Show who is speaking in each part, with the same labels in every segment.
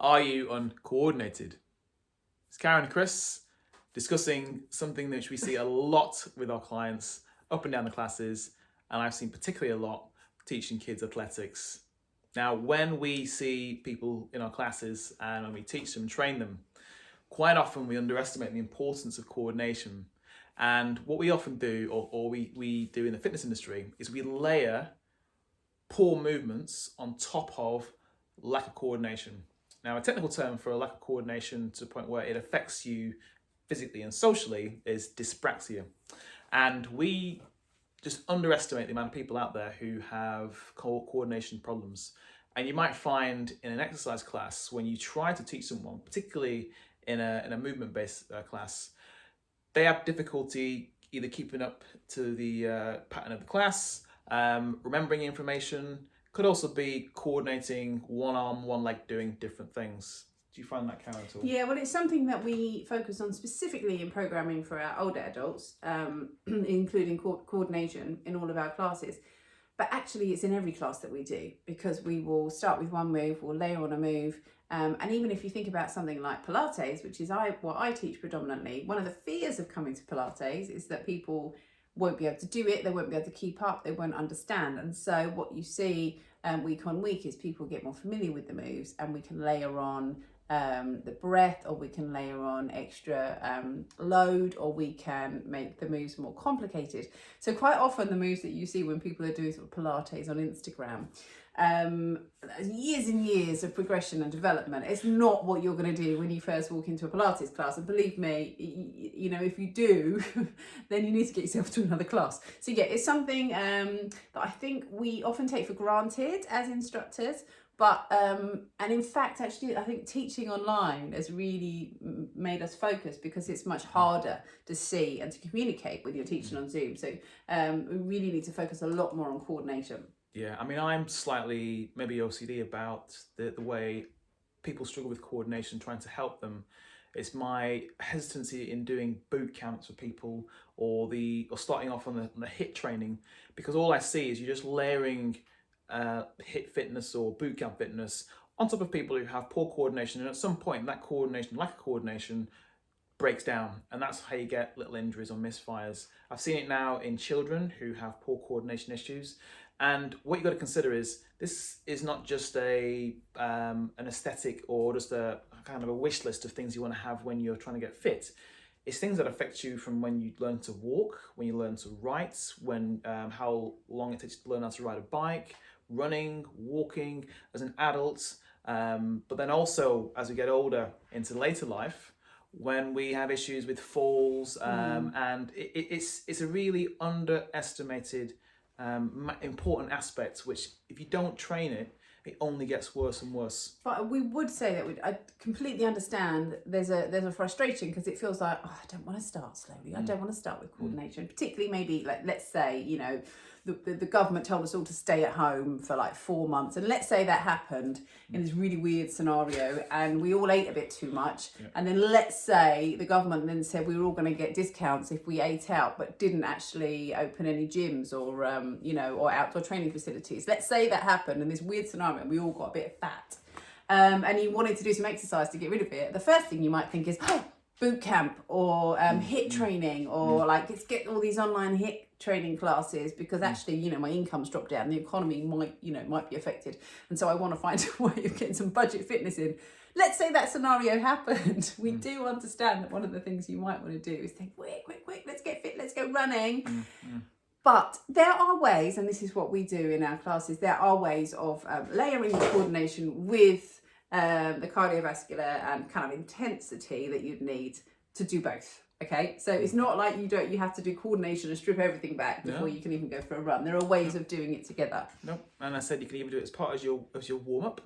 Speaker 1: Are you uncoordinated? It's Karen and Chris discussing something which we see a lot with our clients up and down the classes, and I've seen particularly a lot teaching kids athletics. Now, when we see people in our classes and when we teach them, train them, quite often we underestimate the importance of coordination. And what we often do, or we do in the fitness industry, is we layer poor movements on top of lack of coordination. Now, a technical term for a lack of coordination to the point where it affects you physically and socially is dyspraxia. And we just underestimate the amount of people out there who have coordination problems. And you might find in an exercise class, when you try to teach someone, particularly in a movement-based class, they have difficulty either keeping up to the pattern of the class, remembering information, could also be coordinating one arm, one leg, doing different things. Do you find that, Karen, at all?
Speaker 2: Yeah, well, it's something that we focus on specifically in programming for our older adults, including coordination in all of our classes. But actually, it's in every class that we do, because we will start with one move, we'll layer on a move. And even if you think about something like Pilates, which is what I teach predominantly, one of the fears of coming to Pilates is that people won't be able to do it, they won't be able to keep up, they won't understand. And so what you see week on week is people get more familiar with the moves, and we can layer on the breath, or we can layer on extra load, or we can make the moves more complicated. So quite often the moves that you see when people are doing sort of Pilates on Instagram, years and years of progression and development, it's not what you're going to do when you first walk into a Pilates class. And believe me, you know, if you do, then you need to get yourself to another class. So yeah, it's something that I think we often take for granted as instructors. But, and in fact, actually, I think teaching online has really made us focus, because it's much harder to see and to communicate when you're teaching on Zoom. So we really need to focus a lot more on coordination.
Speaker 1: Yeah, I mean, I'm slightly maybe OCD about the way people struggle with coordination, trying to help them. It's my hesitancy in doing boot camps for people, or starting off on the HIIT training, because all I see is you're just layering HIIT fitness or boot camp fitness on top of people who have poor coordination, and at some point that lack of coordination breaks down, and that's how you get little injuries or misfires. I've seen it now in children who have poor coordination issues. And what you've got to consider is this is not just an aesthetic or just a kind of a wish list of things you want to have when you're trying to get fit. It's things that affect you from when you learn to walk, when you learn to write, when how long it takes to learn how to ride a bike, running, walking as an adult, but then also as we get older into later life, when we have issues with falls, and it's a really underestimated important aspect, which if you don't train it, it only gets worse and worse.
Speaker 2: But we would say that I completely understand there's a frustration, because it feels like, I don't want to start slowly. I don't want to start with coordination, particularly maybe like, let's say, you know, the government told us all to stay at home for like 4 months, and let's say that happened in this really weird scenario, and we all ate a bit too much, and then let's say the government then said we were all going to get discounts if we ate out, but didn't actually open any gyms or or outdoor training facilities. Let's say that happened in this weird scenario, and we all got a bit of fat, and you wanted to do some exercise to get rid of it. The first thing you might think is, boot camp or HIIT training, or like, let's get all these online HIIT training classes, because actually, my income's dropped down, the economy might be affected, and so I want to find a way of getting some budget fitness in. Let's say that scenario happened. We do understand that one of the things you might want to do is think, quick, let's get fit, let's go running. But there are ways, and this is what we do in our classes, there are ways of layering the coordination with the cardiovascular and kind of intensity that you'd need to do both. Okay, so it's not like you have to do coordination and strip everything back before you can even go for a run. There are ways of doing it together.
Speaker 1: No, and I said you can even do it as part of your warm up.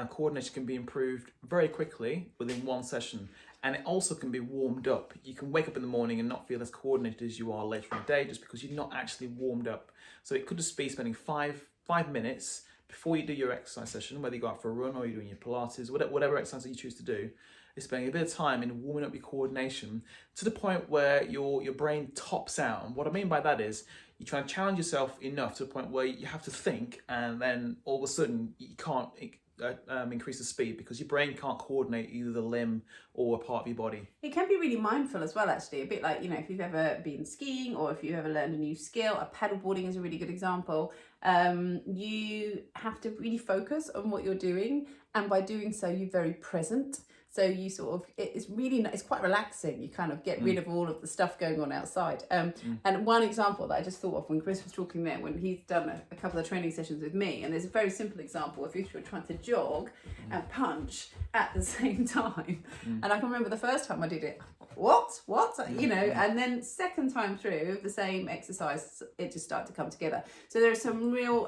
Speaker 1: Coordination can be improved very quickly within one session, and it also can be warmed up. You can wake up in the morning and not feel as coordinated as you are later in the day, just because you're not actually warmed up. So it could just be spending five minutes before you do your exercise session, whether you go out for a run or you're doing your Pilates, whatever exercise that you choose to do, is spending a bit of time in warming up your coordination to the point where your brain tops out. And what I mean by that is you try to challenge yourself enough to the point where you have to think, and then all of a sudden you can't increase the speed because your brain can't coordinate either the limb or a part of your body.
Speaker 2: It can be really mindful as well, actually. A bit like, you know, if you've ever been skiing or if you've ever learned a new skill, paddleboarding is a really good example. You have to really focus on what you're doing, and by doing so, you're very present. So you sort of, it's quite relaxing. You kind of get rid of all of the stuff going on outside. And one example that I just thought of when Chris was talking there, when he's done a couple of training sessions with me, and there's a very simple example if you're trying to jog and punch at the same time. And I can remember the first time I did it, what? You know, and then second time through the same exercise, it just started to come together. So there are some real,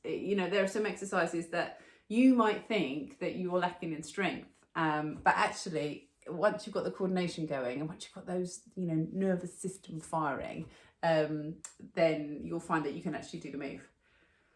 Speaker 2: you know, there are some exercises that you might think that you're lacking in strength. But actually, once you've got the coordination going and once you've got those, you know, nervous system firing, then you'll find that you can actually do the move.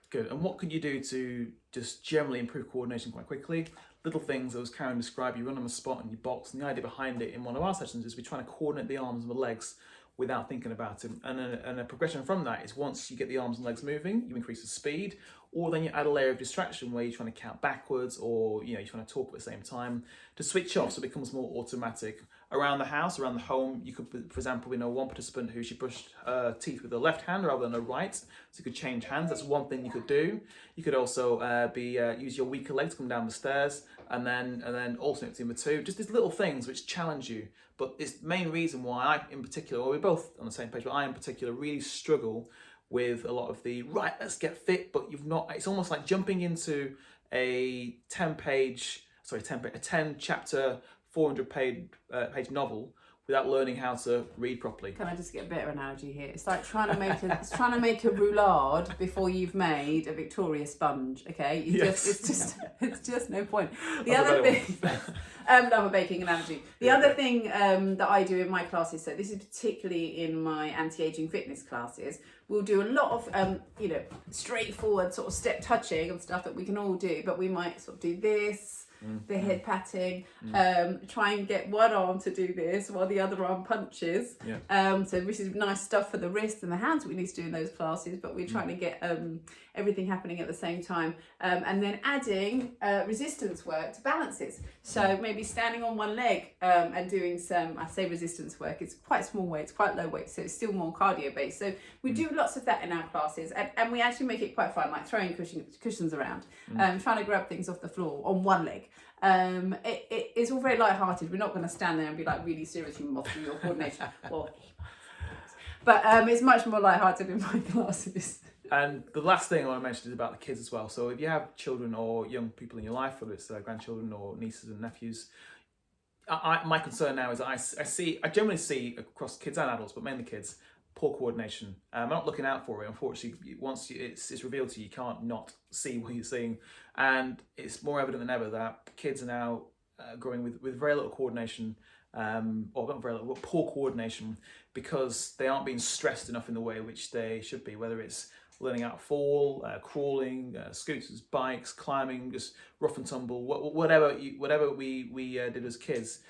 Speaker 1: Good. And what can you do to just generally improve coordination quite quickly? Little things, as Karen described, you run on a spot and you box, and the idea behind it in one of our sessions is we're trying to coordinate the arms and the legs without thinking about it. And a progression from that is once you get the arms and legs moving, you increase the speed, or then you add a layer of distraction where you're trying to count backwards, or you know, you're trying to talk at the same time to switch off so it becomes more automatic. Around the house, around the home, you could, for example, we know one participant who she brushed her teeth with her left hand rather than her right, so you could change hands. That's one thing you could do. You could also use your weaker leg to come down the stairs and then alternate between the two. Just these little things which challenge you. But it's the main reason why I, in particular, well, we're both on the same page, but I in particular really struggle with a lot of the, right, let's get fit, but you've not, it's almost like jumping into a 10 chapter, 400 page novel without learning how to read properly.
Speaker 2: Can I just get a better analogy here? It's like trying to make a roulade before you've made a Victoria sponge. Okay, it's just no point. The other thing, another baking analogy. The other thing that I do in my classes, so this is particularly in my anti-aging fitness classes, we'll do a lot of you know, straightforward sort of step touching and stuff that we can all do, but we might sort of do this. The head patting, try and get one arm to do this while the other arm punches. So this is nice stuff for the wrists and the hands we need to do in those classes, but we're trying to get everything happening at the same time. And then adding resistance work to balances. So maybe standing on one leg and doing some, I say resistance work, it's quite small weight, it's quite low weight, so it's still more cardio based. So we do lots of that in our classes, and we actually make it quite fun, like throwing cushions around, trying to grab things off the floor on one leg. It's all very light-hearted. We're not going to stand there and be like really serious, you must do your coordination. But it's much more light-hearted in my classes.
Speaker 1: And the last thing I want to mention is about the kids as well. So if you have children or young people in your life, whether it's grandchildren or nieces and nephews, my concern now is that I generally see across kids and adults, but mainly kids, poor coordination. I'm not looking out for it. Unfortunately, once it's revealed to you, you can't not see what you're seeing. And it's more evident than ever that kids are now growing with very little coordination, or not very little, but poor coordination, because they aren't being stressed enough in the way which they should be, whether it's learning how to fall, crawling, scooters, bikes, climbing, just rough and tumble, whatever we did as kids.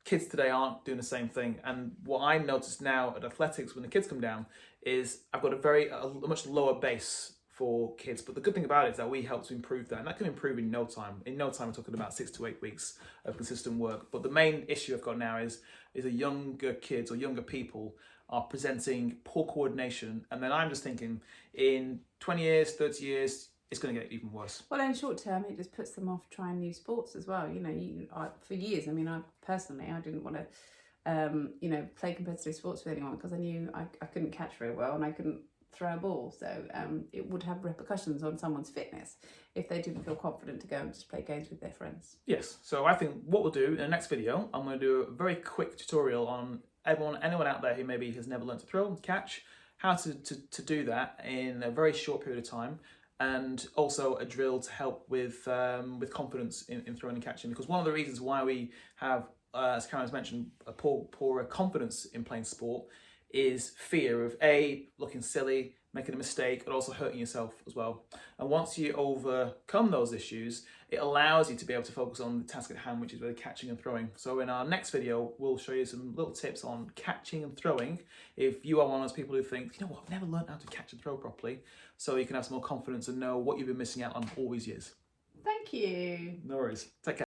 Speaker 1: Kids today aren't doing the same thing. And what I notice now at athletics when the kids come down is I've got a much lower base for kids. But the good thing about it is that we help to improve that. And that can improve in no time. In no time, we're talking about 6 to 8 weeks of consistent work. But the main issue I've got now is the younger kids or younger people are presenting poor coordination. And then I'm just thinking in 20 years, 30 years, it's going to get even worse.
Speaker 2: Well, in short term, it just puts them off trying new sports as well. You know, for years, I mean, I didn't want to, you know, play competitive sports with anyone because I knew I couldn't catch very well and I couldn't throw a ball. So it would have repercussions on someone's fitness if they didn't feel confident to go and just play games with their friends.
Speaker 1: Yes. So I think what we'll do in the next video, I'm going to do a very quick tutorial on anyone out there who maybe has never learned to throw and catch, how to do that in a very short period of time. And also a drill to help with confidence in throwing and catching. Because one of the reasons why we have, as Karen has mentioned, a poor confidence in playing sport is fear of looking silly, making a mistake, and also hurting yourself as well. And once you overcome those issues, it allows you to be able to focus on the task at hand, which is really catching and throwing. So in our next video, we'll show you some little tips on catching and throwing. If you are one of those people who think, you know what, I've never learned how to catch and throw properly, so you can have some more confidence and know what you've been missing out on all these years.
Speaker 2: Thank you.
Speaker 1: No worries. Take care.